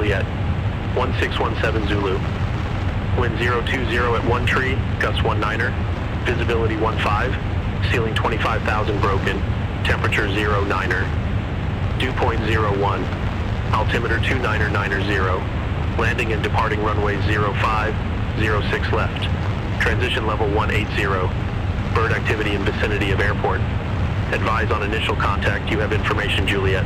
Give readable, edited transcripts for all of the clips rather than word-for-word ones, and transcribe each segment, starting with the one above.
Juliet, 1617 Zulu. Wind 020 at 1 tree, gust 19er, visibility 15, ceiling 25,000 broken, temperature 09er, dew point 01, altimeter 299er0, landing and departing runway 05, 06 left, transition level 180, bird activity in vicinity of airport. Advise on initial contact, you have information, Juliet.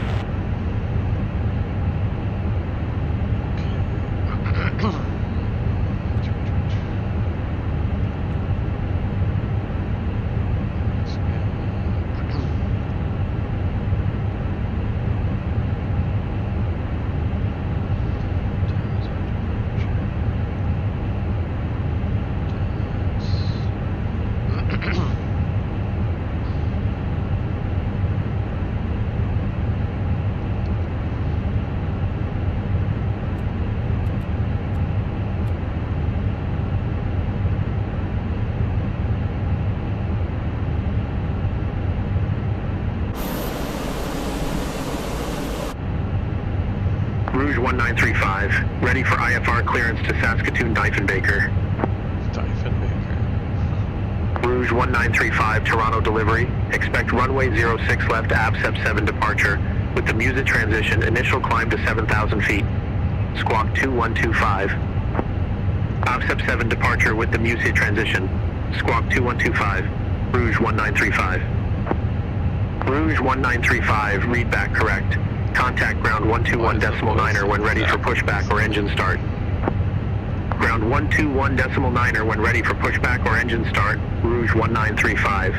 Rouge 1935, ready for IFR clearance to Saskatoon Diefenbaker. Rouge 1935, Toronto delivery. Expect runway 06 left, ABSEP 7 departure. With the Musa transition, initial climb to 7,000 feet. Squawk 2125. ABSEP 7 departure with the Musa transition. Squawk 2125. Rouge 1935. Rouge 1935, read back correct. Contact ground 121.9er when ready for pushback or engine start. Ground 121.9er when ready for pushback or engine start. Rouge 1935.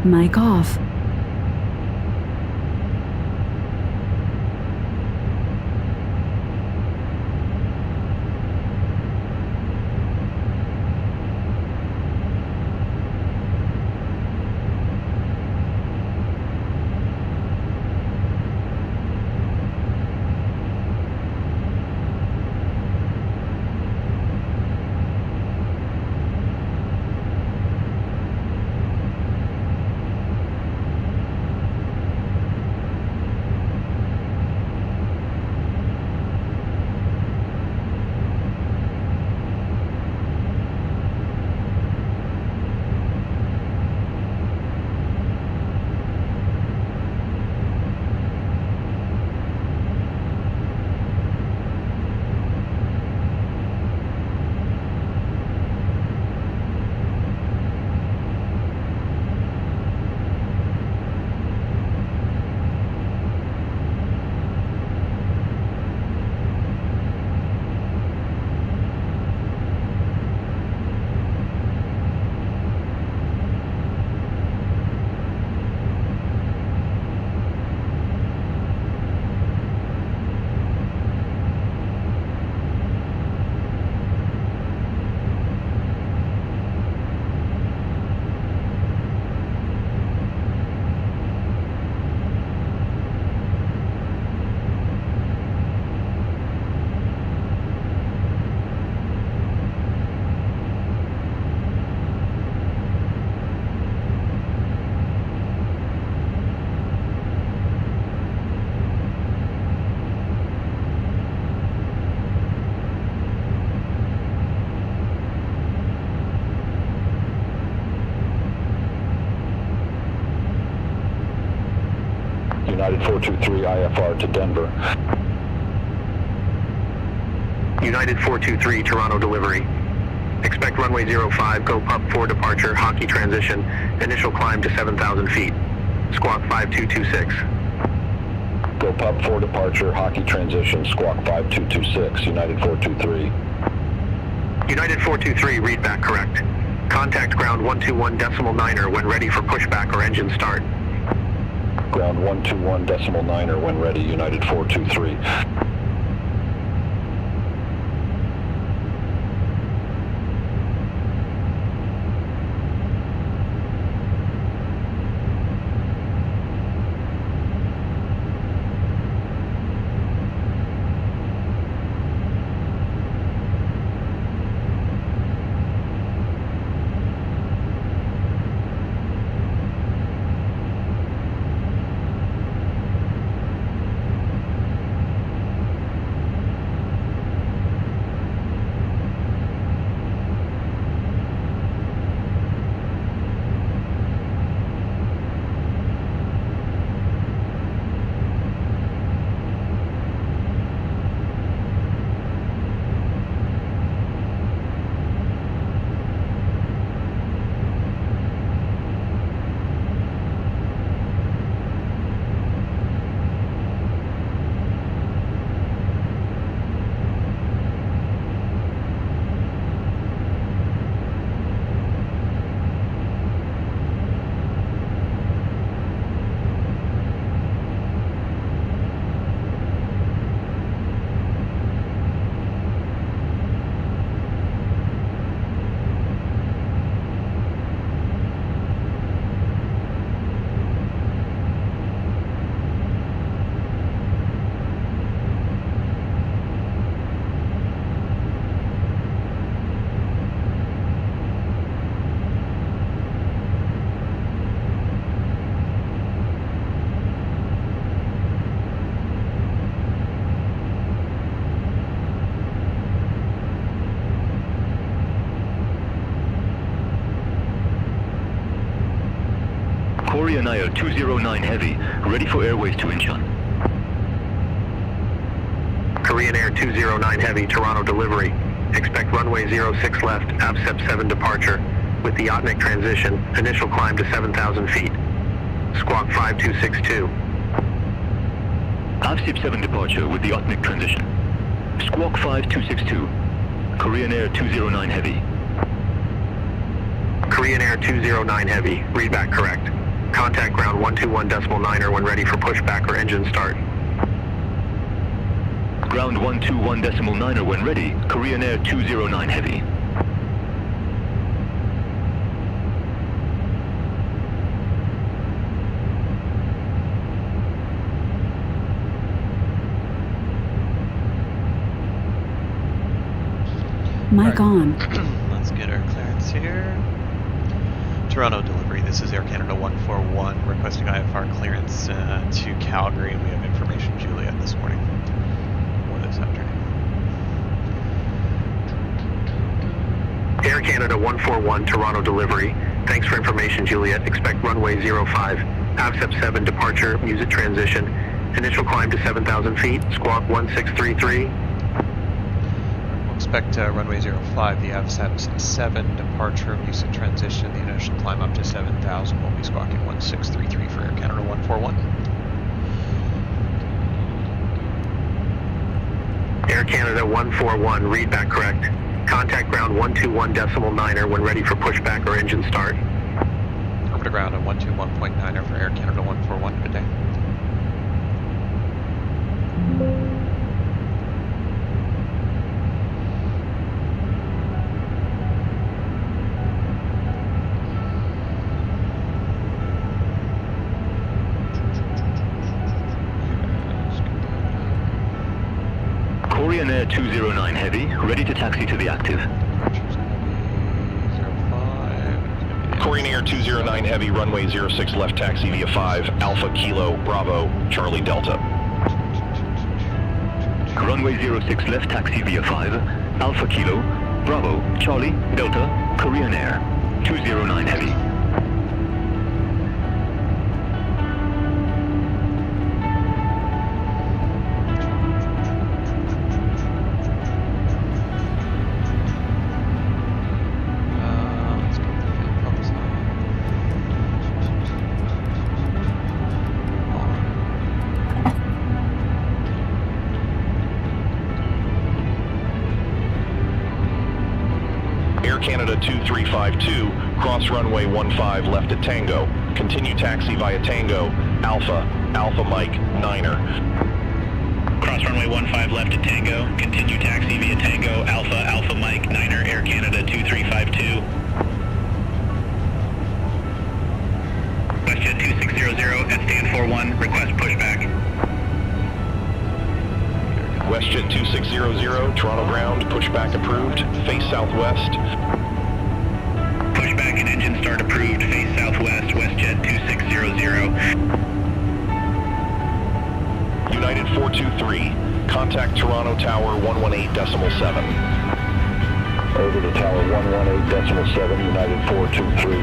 Mic off. United 423 IFR to Denver. United 423, Toronto delivery. Expect runway 05, go pub 4 departure, hockey transition, initial climb to 7,000 feet. Squawk 5226. Go pub 4 departure, hockey transition, squawk 5226, United 423. United 423, read back correct. Contact ground 121.9er when ready for pushback or engine start. Ground 121.9er when ready, United 423. Korean Air 209 Heavy, ready for airways to Incheon. Korean Air 209 Heavy, Toronto delivery. Expect runway 06 left, AVSEP 7 departure, with the Yotnik transition, initial climb to 7,000 feet. Squawk 5262. AVSEP 7 departure with the Yotnik transition. Squawk 5262. Korean Air 209 Heavy. Korean Air 209 Heavy, read back correct. Contact ground 121.9er when ready for pushback or engine start. Ground 121.9er when ready, Korean Air 209 Heavy. Mic on. Let's get our clearance here. Toronto delivery, this is Air Canada 141, requesting IFR clearance to Calgary, and we have information Juliet this morning, or this afternoon. Air Canada 141, Toronto delivery. Thanks for information, Juliet. Expect runway 05. AVSEP 7 departure, music transition. Initial climb to 7,000 feet. Squawk 1633. Expect runway 05, the AVSEP 7 departure, music transition, the initial climb up to 7,000. We'll be squawking 1633 for Air Canada 141. Air Canada 141, read back correct. Contact ground 121.9er when ready for pushback or engine start. Over to ground on 121.9er for Air Canada 141. Good day. Korean Air 209 Heavy, ready to taxi to the active. Korean Air 209 Heavy, runway 06 left, taxi via 5, Alpha Kilo, Bravo, Charlie Delta. Runway 06 left, taxi via 5, Alpha Kilo, Bravo, Charlie, Delta, Korean Air 209 Heavy. Air Canada 2352, cross runway 15 left at Tango. Continue taxi via Tango, Alpha, Alpha Mike, 9er. Cross runway 15 left at Tango. Continue taxi via Tango, Alpha, Alpha Mike, 9er, Air Canada 2352. WestJet 2600 at stand 41, request pushback. WestJet 2600, Toronto ground, pushback approved, face southwest. Pushback and engine start approved, face southwest, WestJet 2600. United 423, contact Toronto Tower 118.7. Over to Tower 118.7, United 423.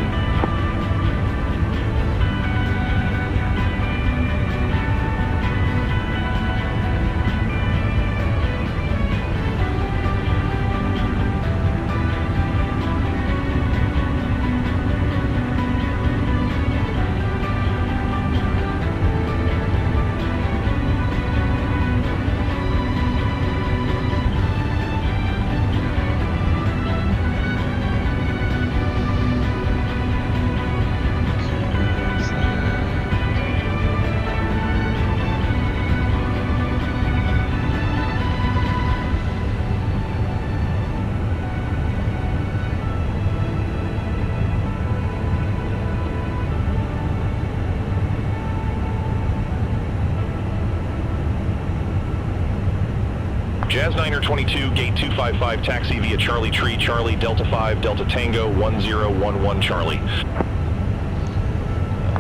Jazz 9er 22, gate 255, taxi via Charlie Tree, Charlie, Delta 5, Delta Tango, 1011 Charlie.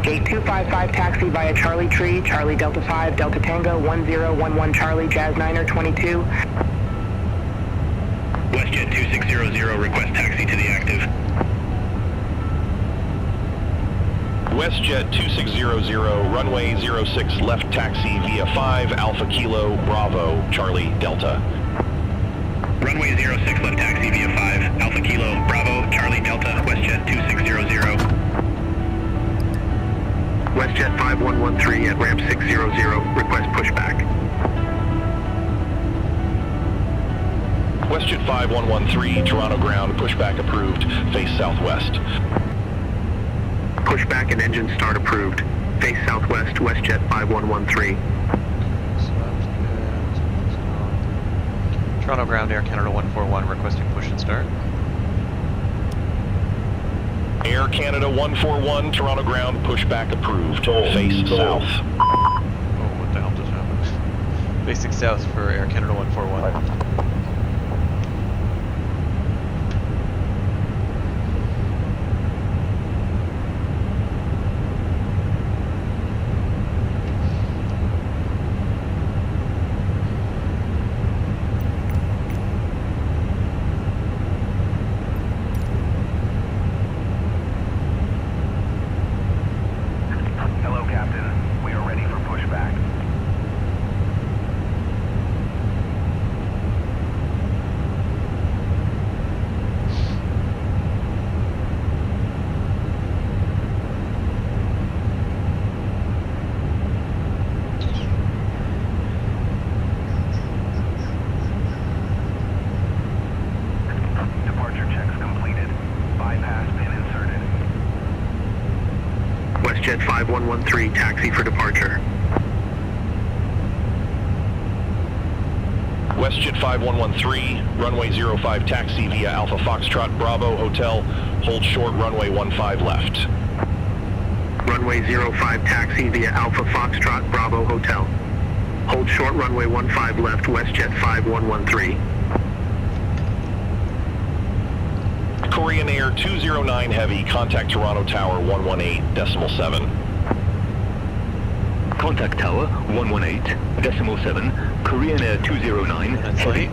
Gate 255, taxi via Charlie Tree, Charlie, Delta 5, Delta Tango, 1011 Charlie, Jazz 9er 22. WestJet 2600, request taxi to the active. WestJet 2600, runway 06 left taxi via 5 Alpha Kilo Bravo Charlie Delta. Runway 06 left taxi via 5 Alpha Kilo Bravo Charlie Delta, WestJet 2600. WestJet 5113 at ramp 600, request pushback. WestJet 5113, Toronto ground, pushback approved, face southwest. Pushback and engine start approved. Face southwest, WestJet 5113. Toronto ground, Air Canada 141, requesting push and start. Air Canada 141, Toronto ground, pushback approved, face south. Oh, what the hell just happened? Facing south for Air Canada 141. WestJet 5113, taxi for departure. WestJet 5113, runway 05 taxi via Alpha Foxtrot Bravo Hotel, hold short runway 15 left. Runway 05 taxi via Alpha Foxtrot Bravo Hotel. Hold short runway 15 left, WestJet 5113. Korean Air 209 Heavy, contact Toronto Tower 118.7. Contact Tower 118.7, Korean Air 209 That's Heavy. late.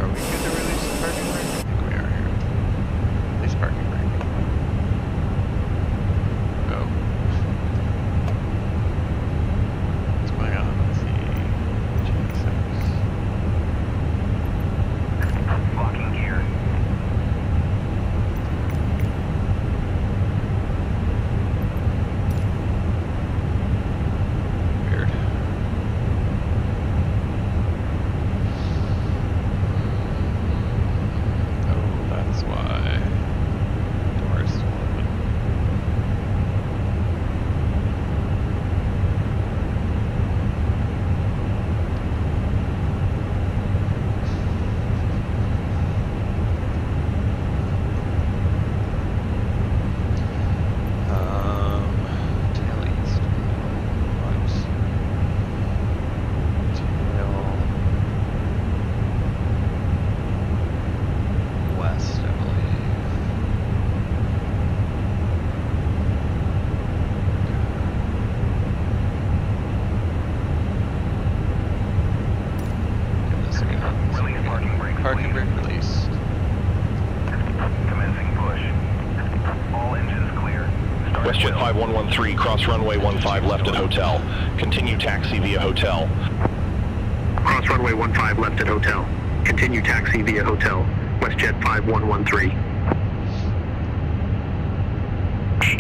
Are we good to release the parking brake? I think we are here. Release parking brake. Go. What's going on? Let's see. Locking gear. Weird. Oh, that's why. Door is still open. Tail east. What? Tail west, I believe. Goodness me. Release parking brake. Parking brake released. Commencing push. All engines clear. Start WestJet wheel. 5113, cross runway 15 left at hotel. Continue taxi via hotel. Cross runway 15 left at hotel. Continue taxi via hotel. WestJet 5113.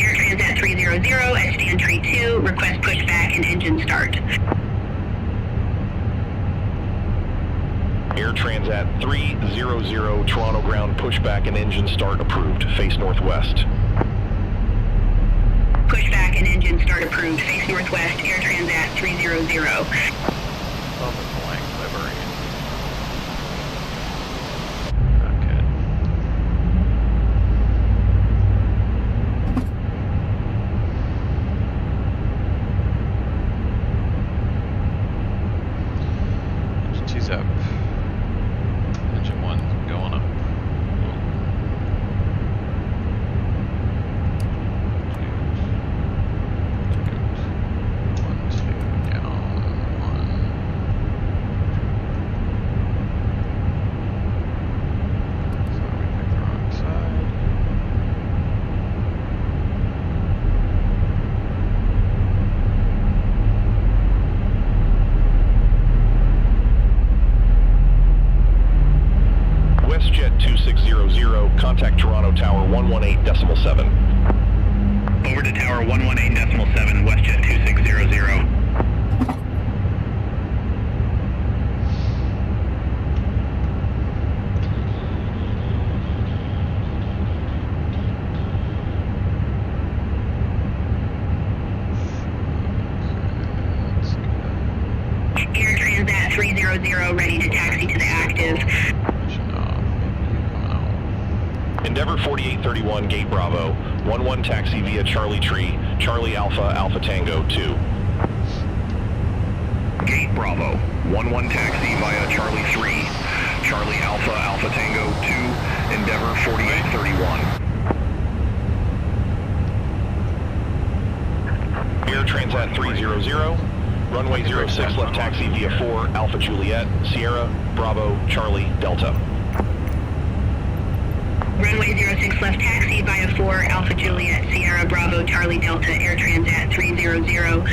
Air Transat 300, SD entry 2, request pushback and engine start. Air Transat 300, Toronto ground, pushback and engine start approved, face northwest. Pushback and engine start approved, face northwest, Air Transat 300. Oh, the blank livery. Not good. Engine 2's up. Engine 1 going up. Whoa. 118.7. Over to tower 118.7, WestJet 2600. Air Transat 300 ready to taxi to the active. Endeavor 4831, Gate Bravo. 11 taxi via Charlie Tree, Charlie Alpha, Alpha Tango 2. Gate Bravo. 11 taxi via Charlie 3, Charlie Alpha, Alpha Tango 2, Endeavor 4831. Air Transat 300, runway 06 left taxi via 4, Alpha Juliet, Sierra, Bravo, Charlie, Delta. Runway 06 left taxi via 4, Alpha Juliet, Sierra, Bravo, Charlie, Delta, Air Transat 300.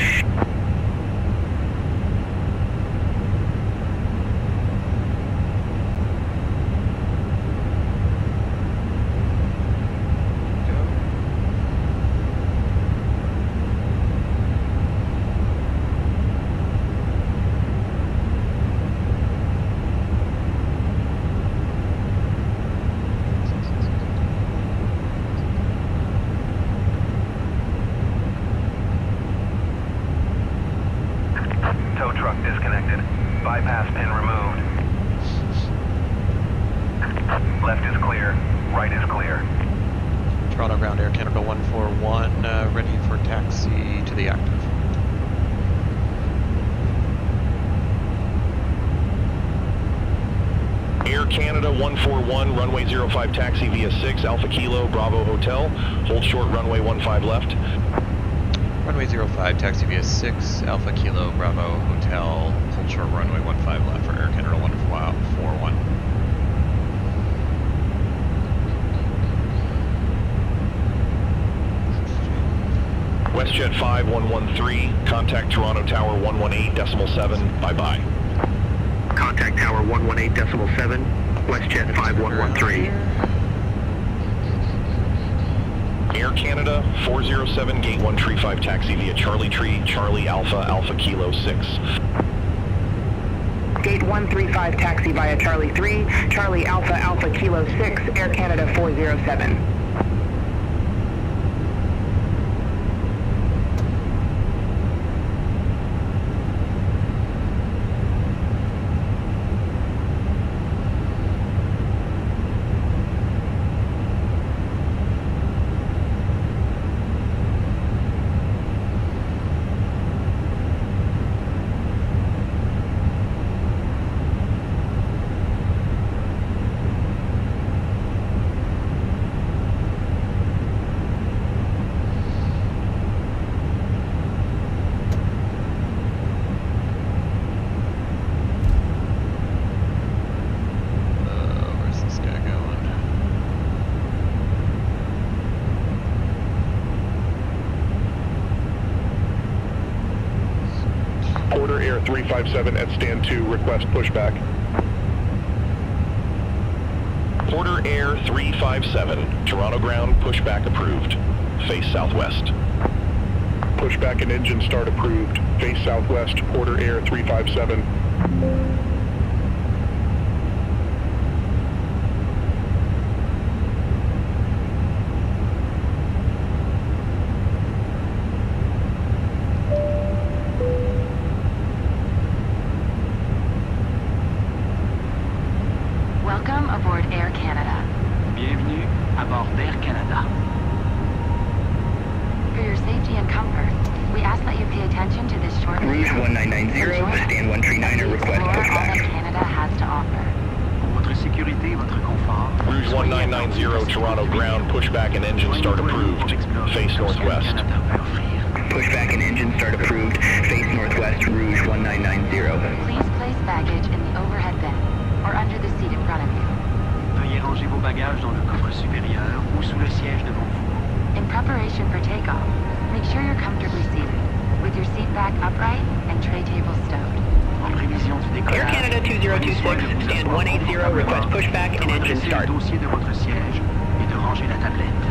Tow truck disconnected. Bypass pin removed. Left is clear. Right is clear. Toronto ground Air Canada 141, ready for taxi to the active. Air Canada 141, runway 05 taxi via 6, Alpha Kilo, Bravo Hotel. Hold short runway 15 left. Runway 05, taxi via 6, Alpha Kilo, Bravo Hotel, hold short runway 15 left for Air Canada 141. WestJet 5113, contact Toronto Tower 118.7, bye-bye. Contact Tower 118.7, WestJet 5113. Air Canada 407, Gate 135 taxi via Charlie Tree, Charlie Alpha, Alpha Kilo 6. Gate 135 taxi via Charlie 3, Charlie Alpha, Alpha Kilo 6, Air Canada 407. Where's this guy going? Porter Air 357 at stand 2, request pushback. Porter Air 357, Toronto ground, pushback approved. Face southwest. Pushback and engine start approved. Face southwest, Porter Air 357. Welcome aboard Air Canada. Bienvenue à bord d'Air Canada. For your safety and comfort, we ask that you pay attention to this short Rouge video. 1990, stand 139er, request Explore all that pushback. Canada has to offer. Pour votre sécurité et votre confort. Rouge 1990, Toronto ground, pushback and engine start approved. Face northwest. Pushback and engine start approved. Face northwest, Rouge 1990. Please place baggage in the overhead bin or under the seat in front of you. Veuillez ranger vos bagages dans le coffre supérieur ou sous le siège devant vous. In preparation for takeoff, make sure you're comfortably seated, with your seat back upright and tray table stowed. En prévision du décollage, Air Canada 2026, stand 180, request pushback and engine redresser start. le dossier de votre siège et de ranger la tablette.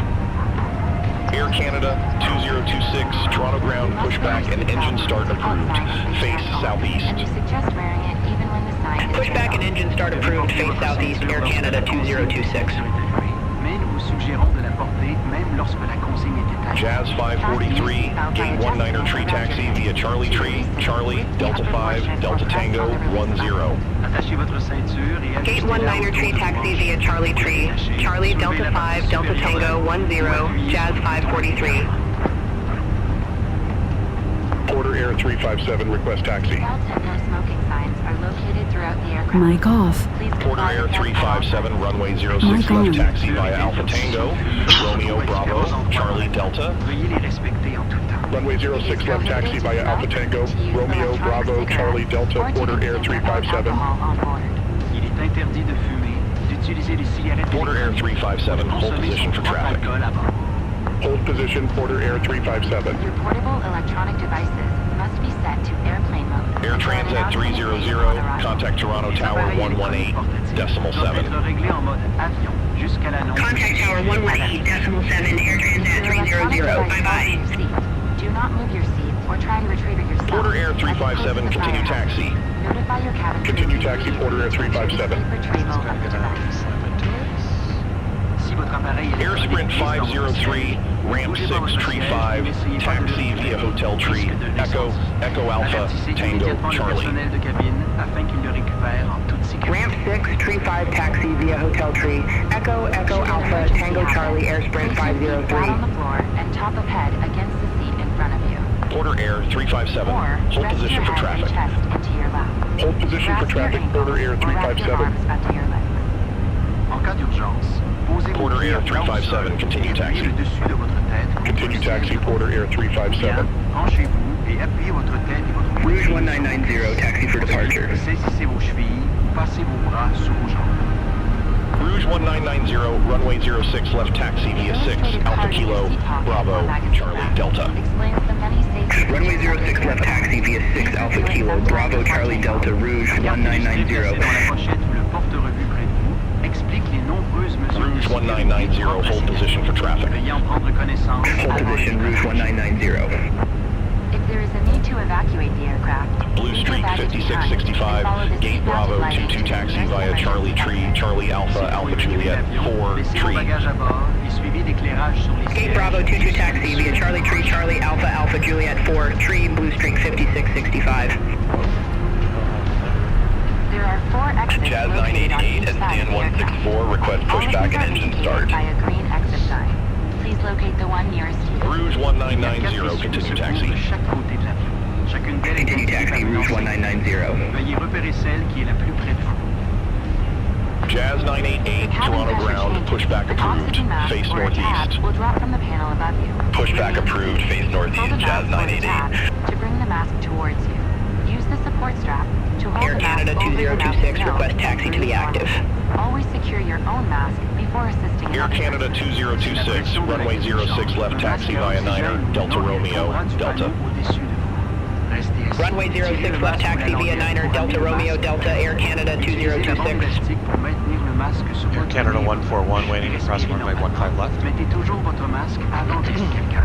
Air Canada 2026, Toronto ground pushback and engine start approved. Face southeast. And we suggest wearing it even when the sign is Pushback and engine start approved. Face southeast. Air Canada 2026. Mais nous vous suggérons de la porter même lorsque la consigne est établie. Jazz 543, gate 19er tree taxi via Charlie Tree, Charlie, Delta 5, Delta Tango 10. Attachez votre ceinture et Gate ajustez-la 19er autour tree de taxi vous. via Charlie Tree. Charlie, Delta 5, Delta Tango 10, Jazz 543. Porter Air 357, request taxi. Delta no smoking signs are located throughout the aircraft. Mic off. Please Porter comply Air with all 357, runway 06 Mic on. left taxi via Alpha Tango, Romeo Bravo, Charlie Delta. Veuillez les respecter en tout temps. Runway 06 left taxi via Alpha Tango, Romeo Bravo, Charlie Delta, Porter Air 357. Il est interdit de fumer, d'utiliser des cigarettes Porter Air 357, hold position for traffic. Hold position, Porter Air 357. Your portable electronic devices must be set to airplane mode. Air Transat 300, contact Toronto Tower 118, decimal 7. Contact Tower 118.7, Air Transat 300. Bye-bye. Do not move your seat or try to retrieve it yourself. Porter Air As opposed 357, to the continue fire taxi. hazard. Notify your cabin crew Continue to taxi, immediately Porter Air 357. safe retrieval of the device. Si votre appareil est Air Sprint 503, ramp 6, tree 5, taxi via Hotel Tree, Echo, Echo Alpha, Tango, Charlie. de cabine afin qu'il le récupère en toute sécurité. Ramp 6, Tree 5 taxi via Hotel Tree. Echo, Echo Alpha, Tango Charlie, Air Sprint Flat 503. on the floor and top of head against the seat in front of you. Porter Air 357, Or hold rest position your for head and traffic. chest into your lap. Hold position for Grasp your traffic, ankles Porter Air or wrap your 357. arms about your legs. En cas d'urgence, posez vos Porter pieds Air à plat au 357, sol continue et appuyez taxi. le dessus de votre tête contre Continue le taxi, siège de Porter Air Bien, 357. branchez-vous et appuyez votre tête et votre Rouge poitrine. 1990, taxi for departure. Saisissez vos chevilles, passez vos bras sous vos jambes. Rouge 1990, runway 06 left taxi via 6, Alpha Kilo, Bravo, Charlie Delta. Explains the many safety Runway 06 left taxi via 6 Alpha Kilo, Bravo Charlie Delta, Rouge Dans 1990. la pochette ou le porte-revue près de vous, explique les nombreuses mesures Rouge de sécurité 1990, hold position for traffic. Veuillez en prendre connaissance. Hold position, Rouge 1990. If there is a need to evacuate the aircraft, Blue leave Streak your baggage behind and follow 5665, the gate seatbelt Bravo lighting 22 to the taxi nearest via emergency Charlie Tree, exit. Charlie Alpha, Alpha Juliet 4, Laissez vos Tree. bagages à bord et suivez l'éclairage sur les Gate sièges. Bravo 22 taxi via Charlie Tree, Charlie Alpha, Alpha Juliet 4, Tree, Blue Streak 5665. There are 4 exits Jazz located on 988 each and side Stan of the aircraft. 164, request All pushback exits and are engine indicated start. by a green exit sign. Please locate the one nearest you. Rouge 1990, continue taxi. De chaque côté de l'avion. Chacune d'elles est Continue indiquée taxi, par une Rouge enseigne. 1990. Veuillez repérer celle qui est la plus près de vous. Jazz 988, Toronto ground, pushback An approved, oxygen mask face or a tab northeast. will drop from the panel above you. Pushback approved, face Pull the northeast, Jazz mask or the 988. tab to bring the mask towards you. Use the support strap to hold Air the mask Canada over your mouth 2026, and nose request and taxi to breathe be active. normally. Always secure your own mask before assisting Air another Canada person. 2026, runway 06 left taxi via 9er, Delta Romeo, Delta. Runway 06 left taxi via 9er, Delta Romeo, Delta, Air Canada 2026. Air Canada 141 waiting across runway 15 left. Mettez toujours votre masque avant d'aider quelqu'un.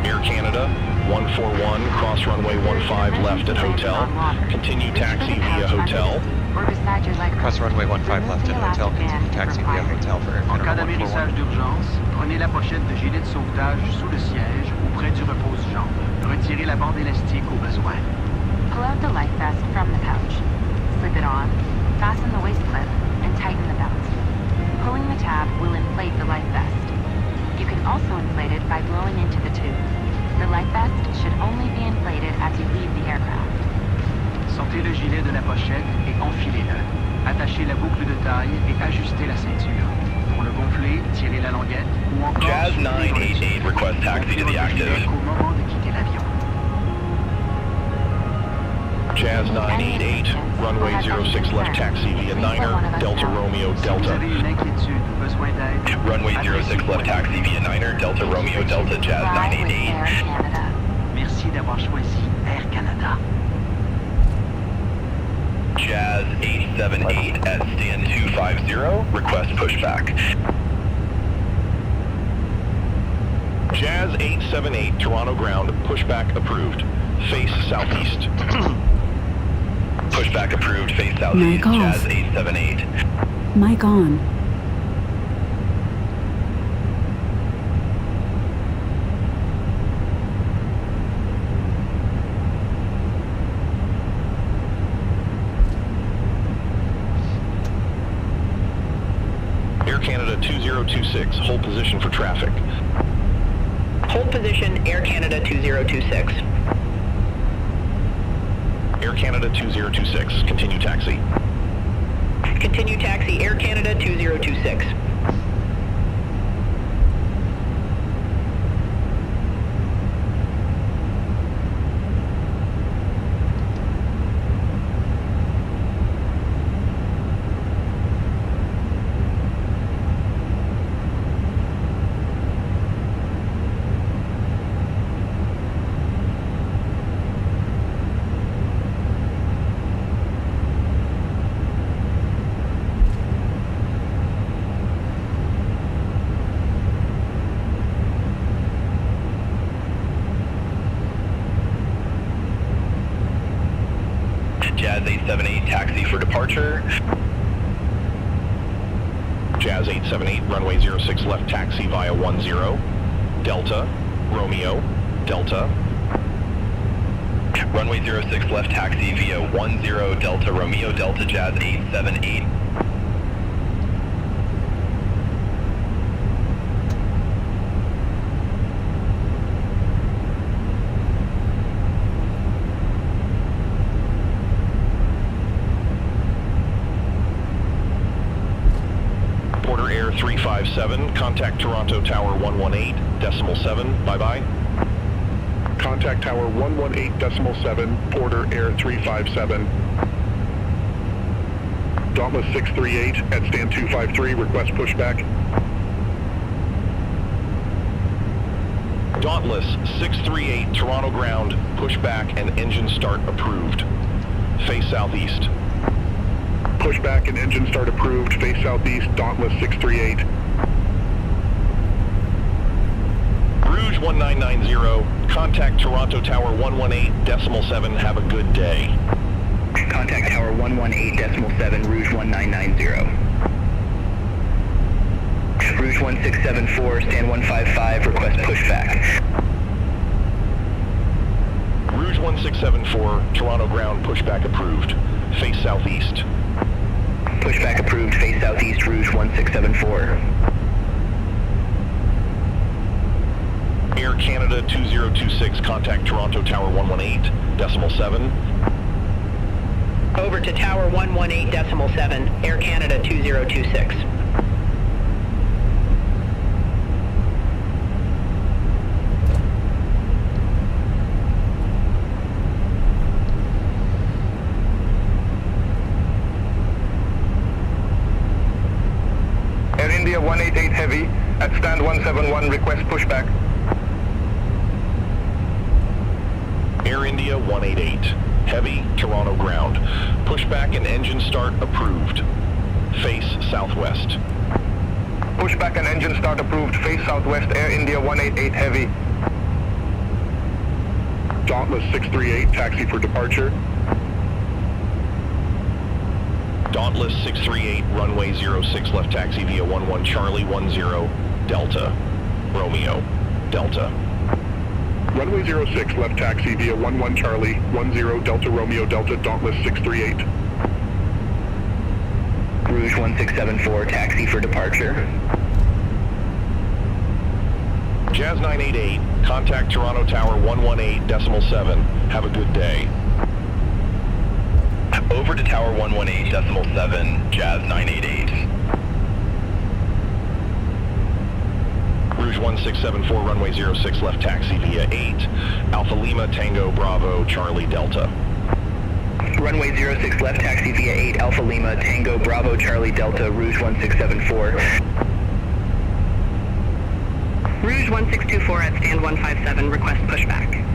Air Canada 141, cross runway 15 left at hotel. Continue taxi via hotel. Or beside your leg Cross runway 15 left at hotel, continue taxi via hotel for Air En cas Canada d'amérissage 141. d'urgence, prenez la pochette de gilet de sauvetage sous le siège ou près du repose-jambes. Retirez la bande élastique au besoin. Pull out the life vest from the pouch. Slip it on, fasten the waist clip, and tighten the belt. Pulling the tab will inflate the life vest. You can also inflate it by blowing into the tube. The life vest should only be inflated as you leave the aircraft. Sortez le gilet de la pochette et enfilez-le. Attachez la boucle de taille et ajustez la ceinture. Pour le gonfler, tirez la languette ou encore Jazz soulevez dans le 988, dessus. request taxi to the Gonflez votre active. gilet Au moment de quitter l'avion. Jazz 988, runway 06 left taxi via 9er, Delta Romeo, Si vous Delta. avez une inquiétude ou besoin d'aide, Runway 06 left taxi via 9er, Delta Romeo, Delta, Jazz Fly with 988. Air Canada. merci d'avoir choisi Air Canada. Jazz 878 at Stan 250, request pushback. Jazz 878, Toronto ground, pushback approved. Face southeast. Pushback approved, face southeast, Mic off. Jazz 878. Mic on. Air Canada 2026, hold position for traffic. Hold position, Air Canada 2026. Air Canada 2026, continue taxi. Continue taxi, Air Canada 2026. Jazz 878, taxi for departure. Jazz 878, runway 06 left taxi via 10. Delta, Romeo, Delta. Runway 06 left taxi via 10 Delta Romeo Delta Jazz 878. Porter Air 357, contact Toronto Tower 118.7, bye-bye. Contact Tower 118.7, Porter Air 357. Dauntless 638 at stand 253, request pushback. Dauntless 638, Toronto ground, pushback and engine start approved. Face southeast. Pushback and engine start approved, face southeast, Dauntless 638. Rouge 1990, contact Toronto Tower 118.7, have a good day. Contact Tower 118.7, Rouge 1990. Rouge 1674, stand 155, request pushback. Rouge 1674, Toronto ground, pushback approved. Face southeast. Pushback approved, face southeast, Rouge 1674. Air Canada 2026, contact Toronto Tower 118.7. Over to Tower 118.7, Air Canada 2026. Air India 188 Heavy, at stand 171, request pushback. Air India 188, Heavy, Toronto ground. Pushback and engine start approved. Face southwest. Pushback and engine start approved, face southwest, Air India 188 Heavy. Dauntless 638, taxi for departure. Dauntless 638, runway 06 left taxi via 11 Charlie 10 Delta, Romeo, Delta. Runway 06 left taxi via 11 Charlie 10 Delta Romeo Delta, Dauntless 638. Rouge 1674, taxi for departure. Jazz 988, contact Toronto Tower 118.7, have a good day. Over to Tower 118.7, Jazz 988. Rouge 1674, runway 06 left taxi via 8, Alpha Lima Tango Bravo Charlie Delta. Runway 06 left taxi via 8, Alpha Lima Tango Bravo Charlie Delta, Rouge 1674. Rouge 1624 at stand 157, request pushback.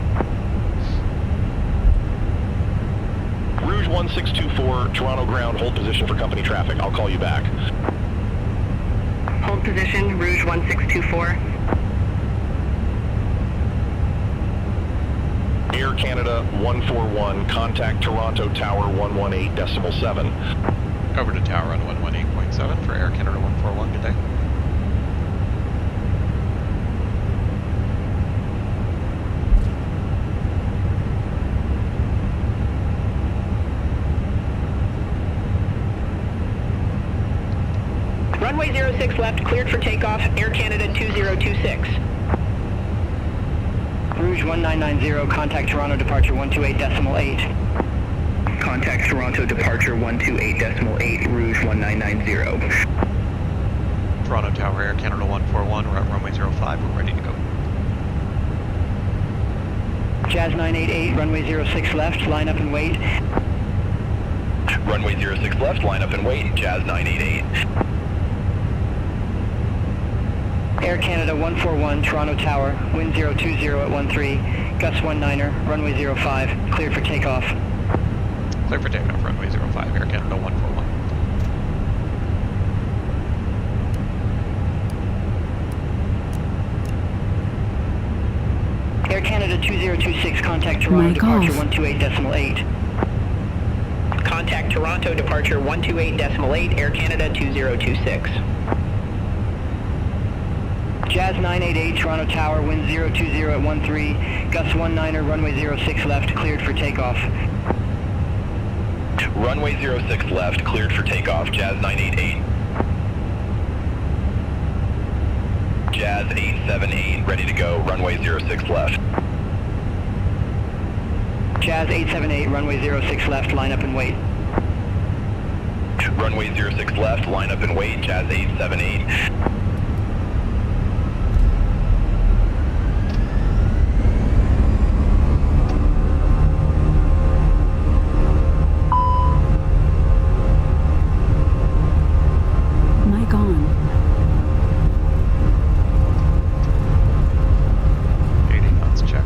Rouge 1624, Toronto ground, hold position for company traffic. I'll call you back. Hold position, Rouge 1624. Air Canada 141, contact Toronto Tower 118.7. Over to tower on 118.7 for Air Canada 141, good day. Runway 06 left, cleared for takeoff, Air Canada 2026. Rouge 1990, contact Toronto departure 128.8. Contact Toronto departure 128.8, Rouge 1990. Toronto Tower, Air Canada 141, we're at runway 05, we're ready to go. Jazz 988, runway 06 left, line up and wait. Runway 06 left, line up and wait, Jazz 988. Air Canada 141, Toronto Tower, wind 020 at 13, gust 19er, runway 05, cleared for takeoff. Clear for takeoff, runway 05, Air Canada 141. Air Canada 2026, contact Toronto departure 128.8. Contact Toronto departure 128.8, Air Canada 2026. Jazz 988, Toronto Tower, wind 020 at 13, gust 19er, runway 06 left, cleared for takeoff. Runway 06 left, cleared for takeoff, Jazz 988. Jazz 878, ready to go, runway 06 left. Jazz 878, runway 06 left, line up and wait. Runway 06 left, line up and wait, Jazz 878. Mic on. 80 knots, check.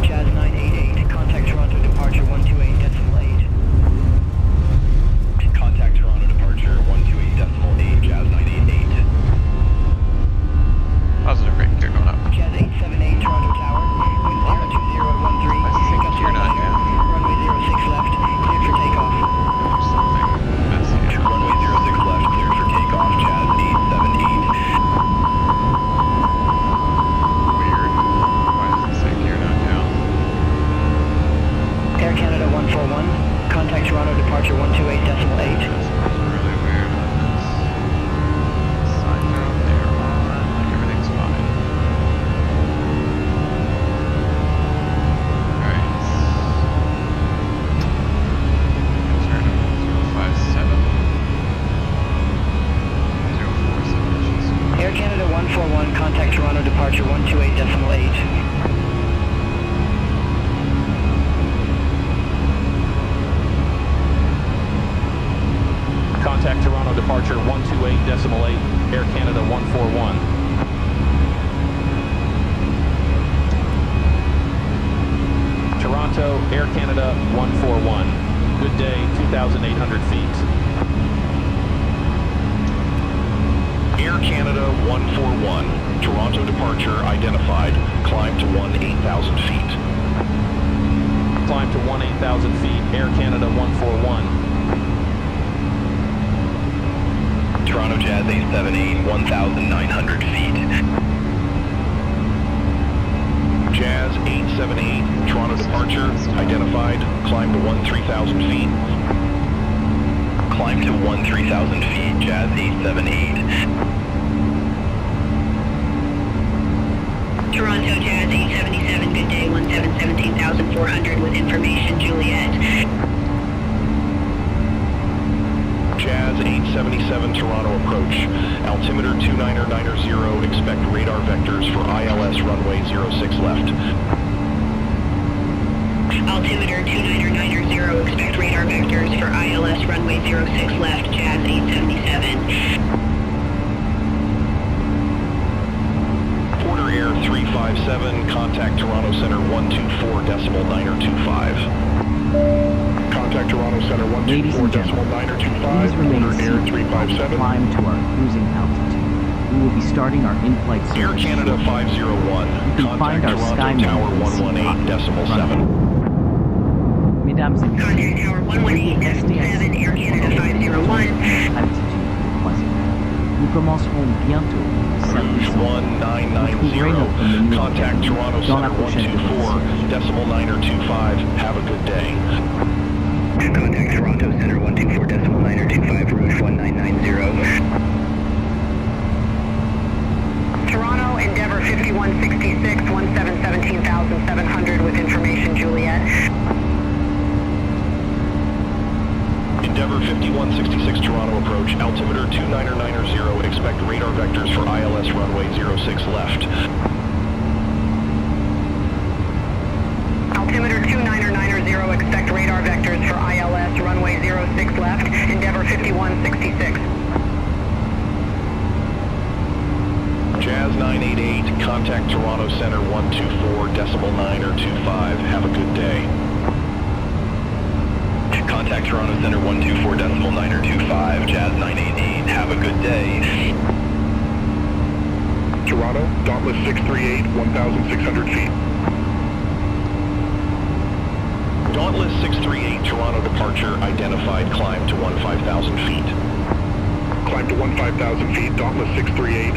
Jazz 988, contact Toronto departure 128.8. Contact Toronto departure 128.8, Jazz 988. Positive rate, clear going up. Jazz 878, Toronto Tower, wind 020 at 13, I think gust you're not 19er, yet. runway 06 left, cleared for takeoff. There's something messy. Runway 06 left, cleared for takeoff, Jazz 878. Weird. Why does it say clear not down? Air Canada 141, contact Toronto departure 128.8. This is really weird on this. Signs are up there on, like everything's fine. Alright. Turn 057. 047. Air Canada 141, contact Toronto departure 128.8. Contact Toronto departure 128.8, Air Canada 141. Toronto, Air Canada 141. Good day, 2,800 feet. Air Canada 141. Toronto departure identified. Climb to 8,000 feet. Climb to 8,000 feet, Air Canada 141. Toronto Jazz 878, 1,900 feet. Jazz 878, Toronto departure identified. Climb to 13,000 feet. Climb to 13,000 feet, Jazz 878. Toronto Jazz 877, good day, 17,400 with information, Juliet. Jazz 877, Toronto approach. Altimeter 2990, expect radar vectors for ILS runway 06 left. Altimeter 2990, expect radar vectors for ILS runway 06 left, Jazz 877. Porter Air 357, contact Toronto Center 124.925. Contact Toronto Center Ladies and 124.925, please remain order air seated while we 357. climb to our cruising altitude. We will be starting our in-flight Air service. Canada 501, You can find contact our sky Toronto map Tower in the seat pocket. 118.7. Mesdames et Contact messieurs, Tower veuillez rester 118.7, assis Air Canada 501. altitude de croisière. Nous commencerons bientôt cette Rouge descente. Vous trouverez notre 1990, menu contact Toronto dans la Center prochaine 124, decimal 925. Have a good day. Contact Toronto Center 124 decimal 925, Rouge 1990. Toronto, Endeavour 5166, 1717,700 with information Juliet. Endeavour 5166 Toronto approach, altimeter 29990, expect radar vectors for ILS runway 06 left. Altimeter 29990, expect radar vectors for ILS runway 06 left, Endeavour 5166. Jazz 988, contact Toronto Center 124, decimal 925. Have a good day. Contact Toronto Center 124 decimal 925, Jazz 988. Have a good day. Toronto, Dauntless 638, 1,600 feet. Dauntless 638, Toronto departure, identified, climb to 15,000 feet. Climb to 15,000 feet, Dauntless 638.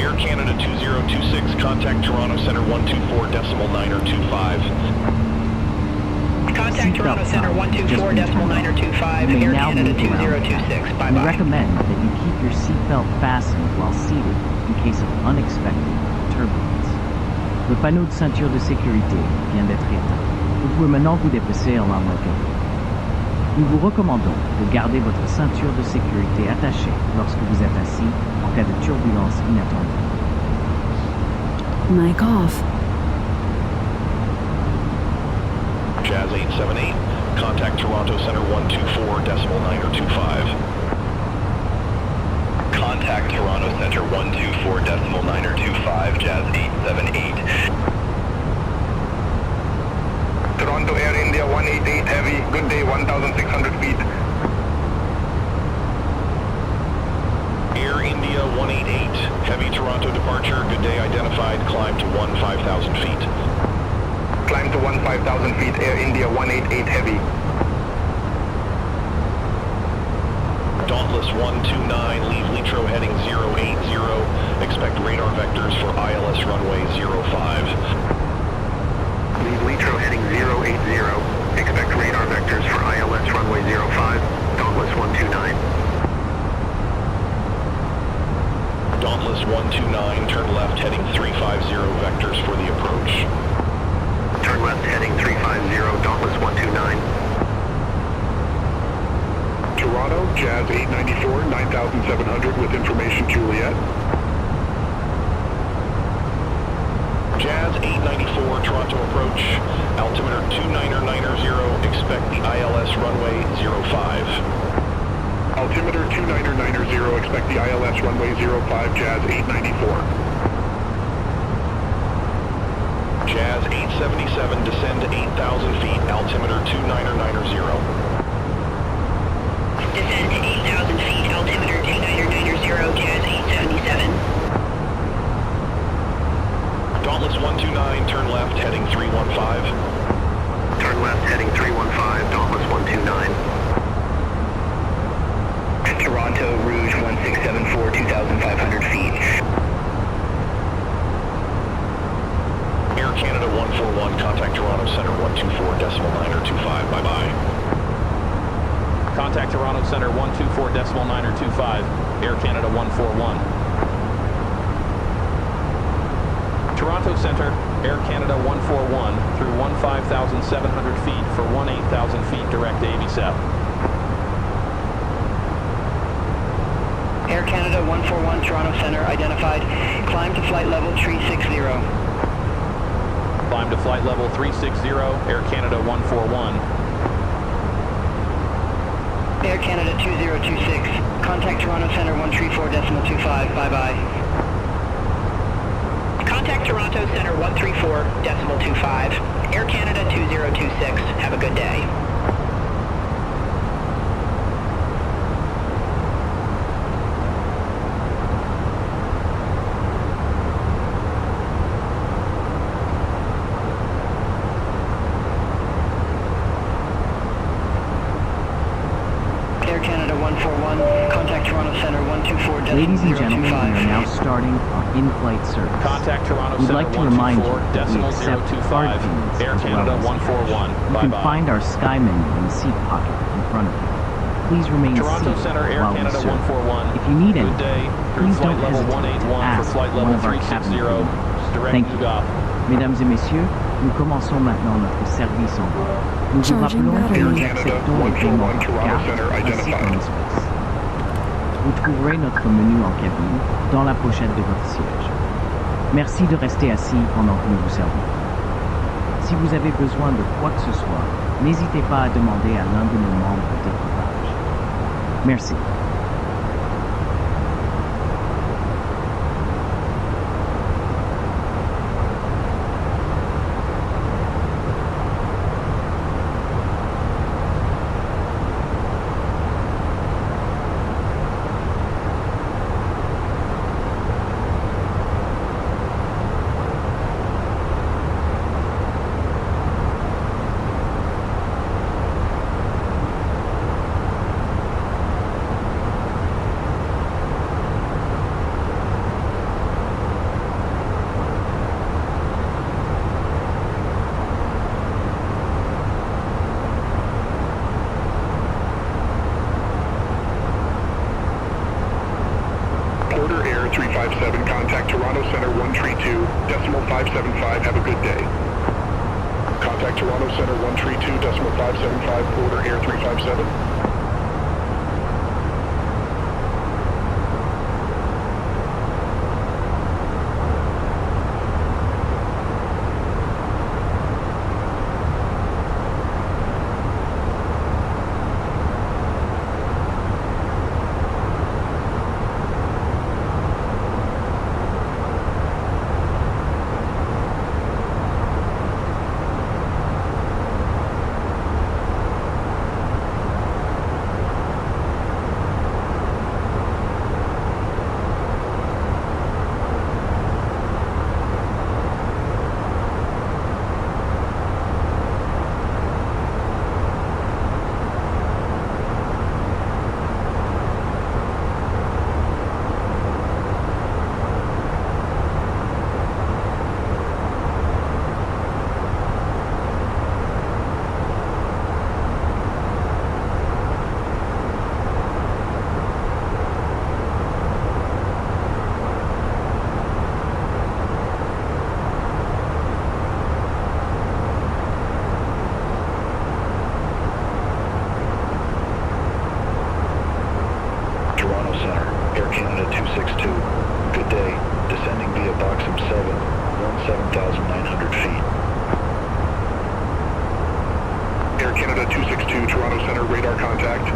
Air Canada 2026, contact Toronto Center 124, decimal 925. Contact Toronto Center 124, decimal 925, Air Canada 2026. We Bye-bye. recommend that you keep your seatbelt fastened while seated in case of unexpected turbulence. Le panneau de ceinture de sécurité vient d'être éteint. Vous pouvez maintenant vous déplacer en arme locale. Nous vous recommandons de garder votre ceinture de sécurité attachée lorsque vous êtes assis en cas de turbulence inattendue. Mic off. Jazz 878, contact Toronto Center 124, decimal 925. Contact Toronto Center 124 decimal 925, Jazz 878. Toronto Air India 188 Heavy, good day, 1,600 feet. Air India 188, Heavy Toronto departure, good day identified, climb to 15,000 feet. Climb to 15,000 feet, Air India 188 Heavy. Dauntless 129, leave Litro heading 080, expect radar vectors for ILS runway 05. Leave Litro heading 080. Expect radar vectors for ILS runway 05. Dauntless 129. Dauntless 129, turn left heading 350, vectors for the approach. Turn left heading 350. Dauntless 129. Toronto, Jazz 894, 9,700 with information Juliet. Jazz 894, Toronto approach, altimeter 29990, expect the ILS runway 05. Altimeter 29990, expect the ILS runway 05, Jazz 894. Jazz 877, descend to 8,000 feet, altimeter 29990. Descend to 8,000 feet, altimeter 29990, Jazz 877. Dauntless 129, turn left, heading 315. Turn left heading 315. Dauntless 129. Toronto, Rouge 1674, 2,500 feet. Air Canada 141, contact Toronto Center 124, decimal 925, bye-bye. Contact Toronto Center 124 decimal 925, Air Canada 141. Toronto Center, Air Canada 141 through 15,700 feet for 18,000 feet direct to AV7. Air Canada 141, Toronto Center identified. Climb to flight level 360. Climb to flight level 360, Air Canada 141. Air Canada 2026. Contact Toronto Center 134.25. Bye-bye. Contact Toronto Center 134.25. Air Canada 2026. Have a good day. Air Canada 141, contact Toronto Center 124.025. Ladies and gentlemen, we are now starting our in-flight service. Contact Toronto We'd Center like to remind you that we 124.025. accept card payments Air as Canada well as 141. cash. You Bye can bye. find our sky menu in the seat pocket in front of you. Please remain Toronto seated Center, Air while we Canada serve. 141. If you need Good anything, day. Through please flight don't level hesitate to 181 for ask flight one level of our cabin 360. crew. Direct Thank you. Ugoff. Mesdames et messieurs, nous commençons maintenant notre service en bord. Nous vous rappelons que nous acceptons les paiements par carte ainsi qu'en espèces. Vous trouverez notre menu en cabine, dans la pochette de votre siège. Merci de rester assis pendant que nous vous servons. Si vous avez besoin de quoi que ce soit, n'hésitez pas à demander à l'un de nos membres d'équipage. Merci. Porter Air 357, contact Toronto Center 132.575. Have a good day. Contact Toronto Center 132.575, Porter Air 357. Toronto Center, Air Canada 262. Good day. Descending via Boxum 7, 17,900 feet. Air Canada 262, Toronto Center, radar contact.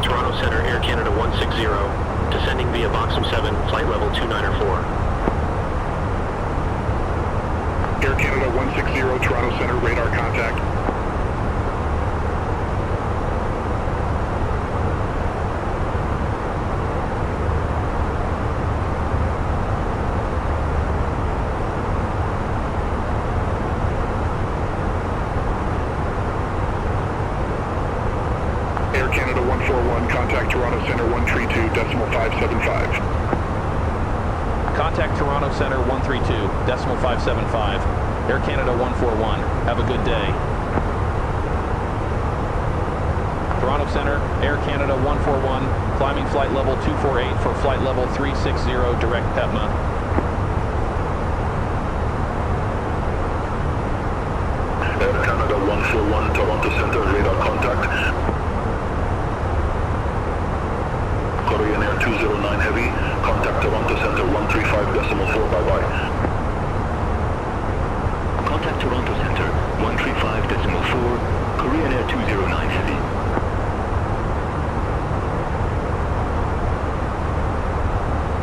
Toronto Center, Air Canada 160, descending via Boxum 7, flight level 2904. Air Canada 160, Toronto Center, radar contact. Air Canada 141, contact Toronto Center 132.575. Contact Toronto Center 132.575. Air Canada 141. Have a good day. Toronto Center, Air Canada 141, climbing flight level 248 for flight level 360, direct PETMA. Air Canada 141, Toronto Center, radar contact. Korean Air 209 Heavy, contact Toronto Center 135.4, bye-bye. Contact Toronto Center 135.4, Korean Air 209 Heavy. Air Canada 141, Toronto Center, radar contact. Korean Air 209 Heavy, contact Toronto Center 135.4, bye-bye. Contact Toronto Center 135.4, Korean Air 209 Heavy. 135.4, Korean Air 209 Heavy. Air Canada 141, contact Toronto Center 132.575.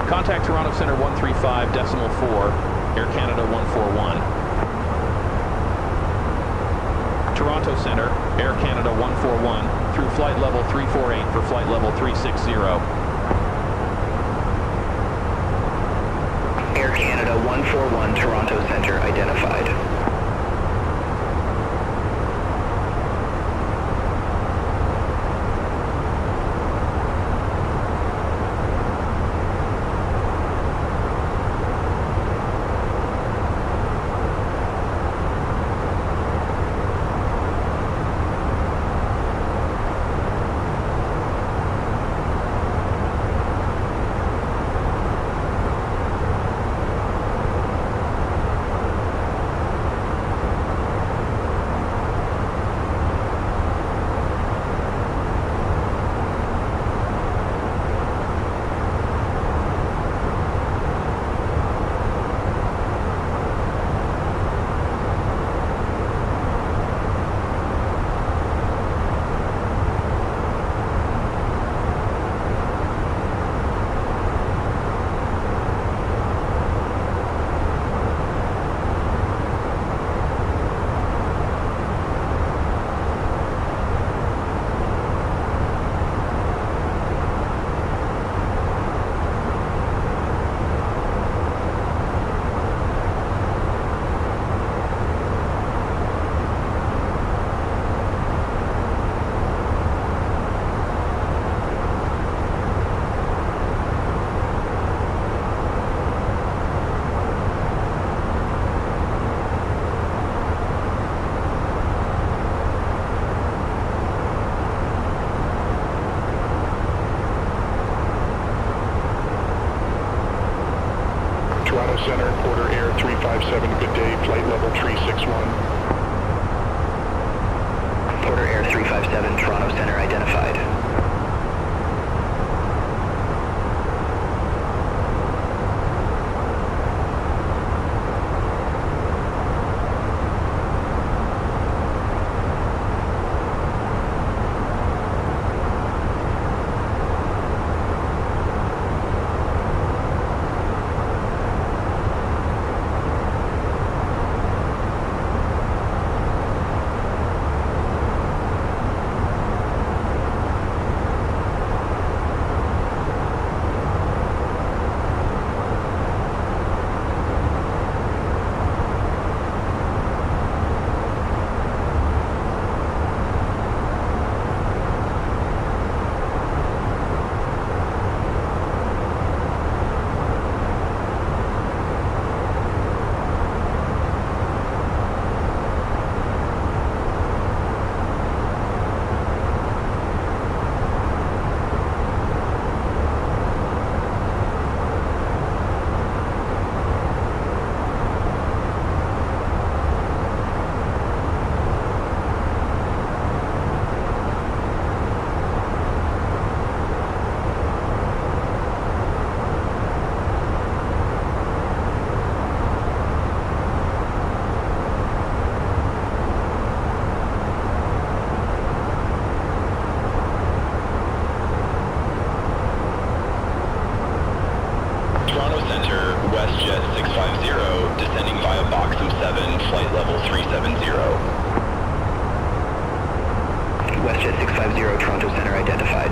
Contact Toronto Center 135.4, Air Canada 141. Toronto Center, Air Canada 141, through flight level 348 for flight level 360. Air Canada 141, Toronto Center identified. Toronto Center, Porter Air 357, good day, flight level 361. Porter Air 357, Toronto Center identified. WestJet 650, descending via Boxham 7, flight level 370. WestJet 650, Toronto Center identified.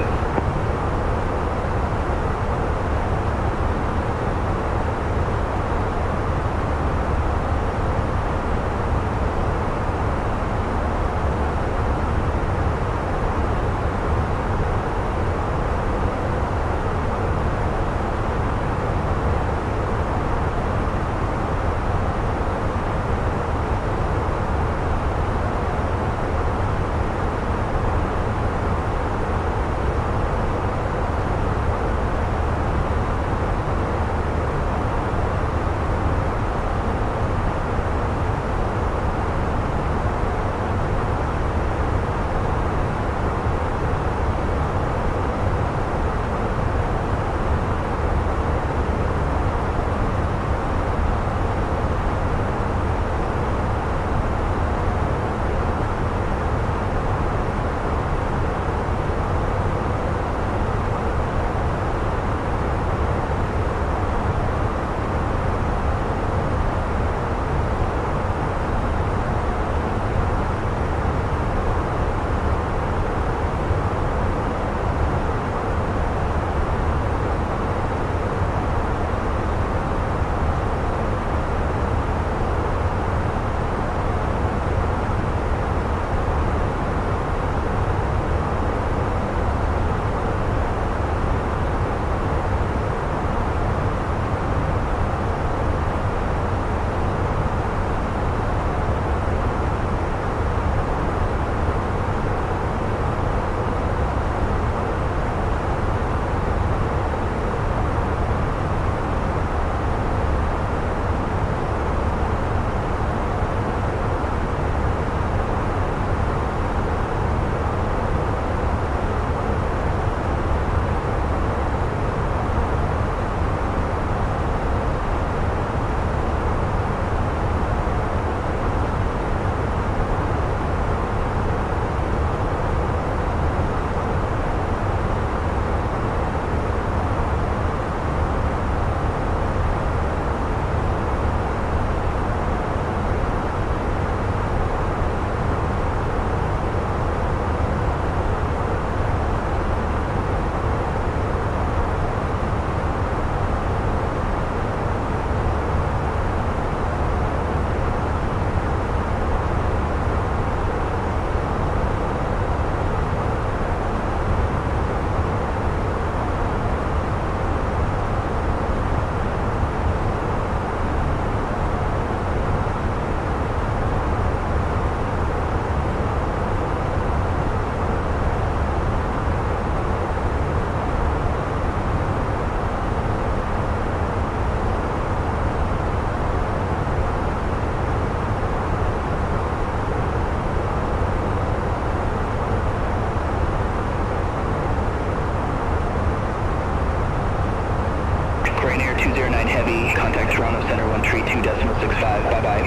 Heavy, contact Toronto Center 132.65, bye-bye.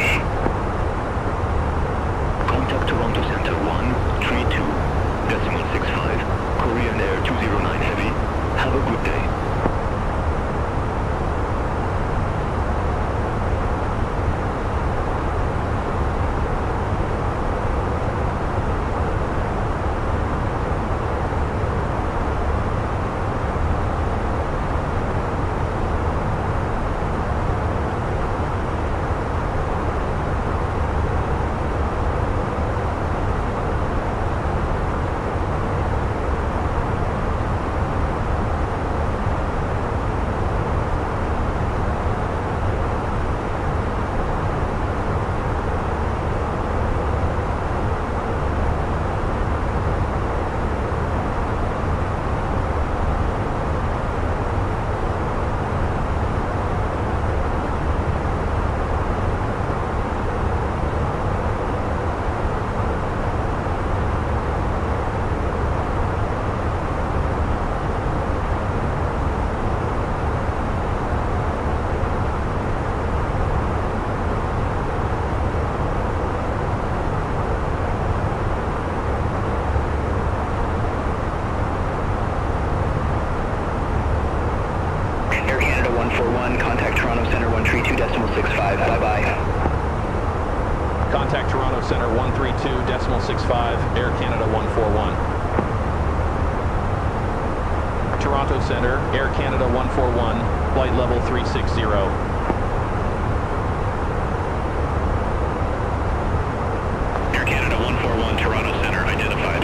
Contact Toronto Center 132.65, Korean Air 209 Heavy. Have a good day. Air Canada 141, contact Toronto Center 132.65, bye-bye. Contact Toronto Center 132.65, Air Canada 141. Toronto Center, Air Canada 141, flight level 360. Air Canada 141, Toronto Center identified.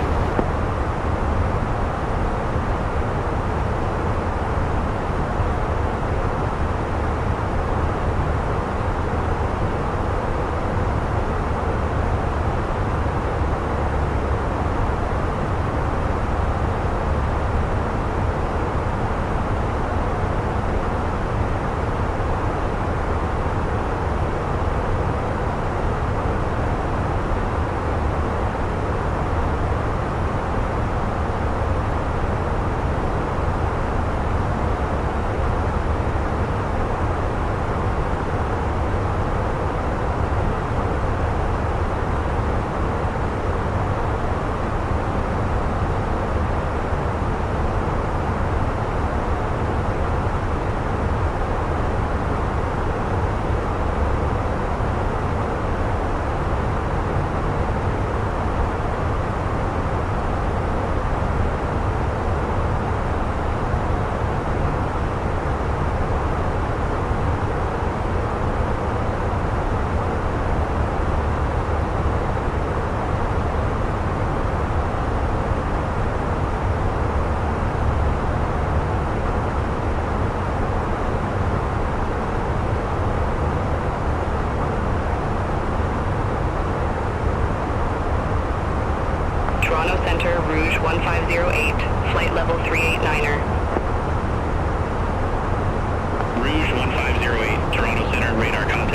Toronto Center, Rouge 1508, flight level 389er. Rouge 1508, Toronto Center, radar contact.